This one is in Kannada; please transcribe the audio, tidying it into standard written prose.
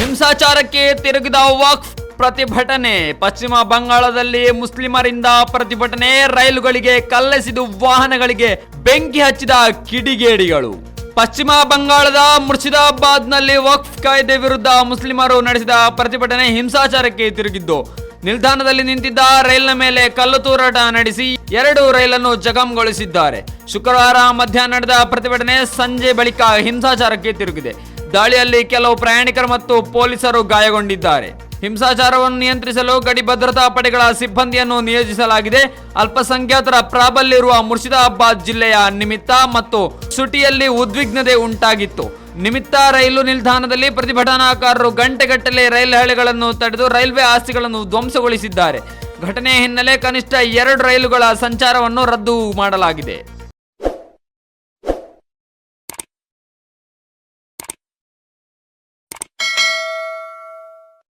ಹಿಂಸಾಚಾರಕ್ಕೆ ತಿರುಗಿದ ವಕ್ಫ್ ಪ್ರತಿಭಟನೆ. ಪಶ್ಚಿಮ ಬಂಗಾಳದಲ್ಲಿ ಮುಸ್ಲಿಮರಿಂದ ಪ್ರತಿಭಟನೆ. ರೈಲುಗಳಿಗೆ ಕಲ್ಲೆಸೆದು ವಾಹನಗಳಿಗೆ ಬೆಂಕಿ ಹಚ್ಚಿದ ಕಿಡಿಗೇಡಿಗಳು. ಪಶ್ಚಿಮ ಬಂಗಾಳದ ಮುರ್ಷಿದಾಬಾದ್ನಲ್ಲಿ ವಕ್ಫ್ ಕಾಯ್ದೆ ವಿರುದ್ಧ ಮುಸ್ಲಿಮರು ನಡೆಸಿದ ಪ್ರತಿಭಟನೆ ಹಿಂಸಾಚಾರಕ್ಕೆ ತಿರುಗಿದ್ದು, ನಿಲ್ದಾಣದಲ್ಲಿ ನಿಂತಿದ್ದ ರೈಲಿನ ಮೇಲೆ ಕಲ್ಲು ತೂರಾಟ ನಡೆಸಿ 2 ರೈಲನ್ನು ಜಖಂಗೊಳಿಸಿದ್ದಾರೆ. ಶುಕ್ರವಾರ ಮಧ್ಯಾಹ್ನ ನಡೆದ ಪ್ರತಿಭಟನೆ ಸಂಜೆ ಬಳಿಕ ಹಿಂಸಾಚಾರಕ್ಕೆ ತಿರುಗಿದೆ. ದಾಳಿಯಲ್ಲಿ ಕೆಲವು ಪ್ರಯಾಣಿಕರು ಮತ್ತು ಪೊಲೀಸರು ಗಾಯಗೊಂಡಿದ್ದಾರೆ. ಹಿಂಸಾಚಾರವನ್ನು ನಿಯಂತ್ರಿಸಲು ಗಡಿ ಭದ್ರತಾ ಪಡೆಗಳ ಸಿಬ್ಬಂದಿಯನ್ನು ನಿಯೋಜಿಸಲಾಗಿದೆ. ಅಲ್ಪಸಂಖ್ಯಾತರ ಪ್ರಾಬಲ್ಯ ಇರುವ ಮುರ್ಷಿದಾಬಾದ್ ಜಿಲ್ಲೆಯ ನಿಮಿತ್ತ ಮತ್ತು ಸುಟಿಯಲ್ಲಿ ಉದ್ವಿಗ್ನತೆ ಉಂಟಾಗಿತ್ತು. ನಿಮಿತ್ತ ರೈಲು ನಿಲ್ದಾಣದಲ್ಲಿ ಪ್ರತಿಭಟನಾಕಾರರು ಗಂಟೆಗಟ್ಟಲೆ ರೈಲು ಹಳಿಗಳನ್ನು ತಡೆದು ರೈಲ್ವೆ ಆಸ್ತಿಗಳನ್ನು ಧ್ವಂಸಗೊಳಿಸಿದ್ದಾರೆ. ಘಟನೆಯ ಹಿನ್ನೆಲೆ ಕನಿಷ್ಠ 2 ರೈಲುಗಳ ಸಂಚಾರವನ್ನು ರದ್ದು ಮಾಡಲಾಗಿದೆ.